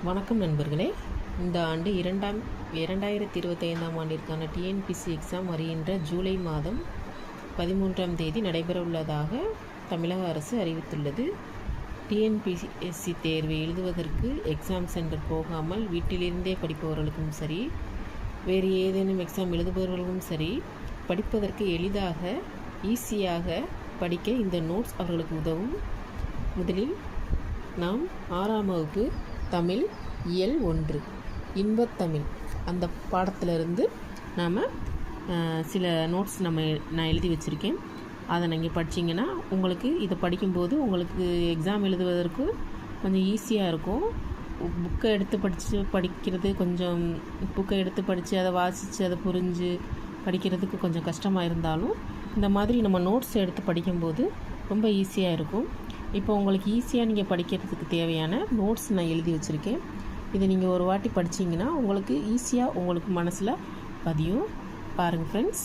வணக்கம் நண்பர்களே. இந்த ஆண்டு 2025ஆம் ஆண்டிற்கான டிஎன்பிசி எக்ஸாம் வருகின்ற ஜூலை மாதம் 13ஆம் தேதி நடைபெறவுள்ளதாக தமிழக அரசு அறிவித்துள்ளது. டிஎன்பிஎஸ்சி தேர்வை எழுதுவதற்கு எக்ஸாம் சென்டர் போகாமல் வீட்டிலிருந்தே படிப்பவர்களுக்கும் சரி, வேறு ஏதேனும் எக்ஸாம் எழுதுபவர்களுக்கும் சரி, படிப்பதற்கு எளிதாக ஈஸியாக படிக்க இந்த நோட்ஸ் அவர்களுக்கு உதவும். முதலில் நாம் 6ஆம் வகுப்பு தமிழ் இயல் 1 இன்பத்தமிழ் அந்த பாடத்திலிருந்து நாம் சில நோட்ஸ் நான் எழுதி வச்சுருக்கேன். அதை நீங்கள் படிச்சிங்கன்னா உங்களுக்கு இதை படிக்கும்போது உங்களுக்கு எக்ஸாம் எழுதுவதற்கு கொஞ்சம் ஈஸியாக இருக்கும். புக்கை எடுத்து படிக்கிறது கொஞ்சம் புக்கை எடுத்து படித்து அதை வாசித்து அதை புரிஞ்சு படிக்கிறதுக்கு கொஞ்சம் கஷ்டமாக இருந்தாலும் இந்த மாதிரி நம்ம நோட்ஸ் எடுத்து படிக்கும்போது ரொம்ப ஈஸியாக இருக்கும். இப்போ உங்களுக்கு ஈஸியாக நீங்கள் படிக்கிறதுக்கு தேவையான நோட்ஸ் நான் எழுதி வச்சுருக்கேன். இதை நீங்கள் ஒரு வாட்டி படிச்சிங்கன்னா உங்களுக்கு ஈஸியாக உங்களுக்கு மனசில் பதியும். பாருங்கள் ஃப்ரெண்ட்ஸ்.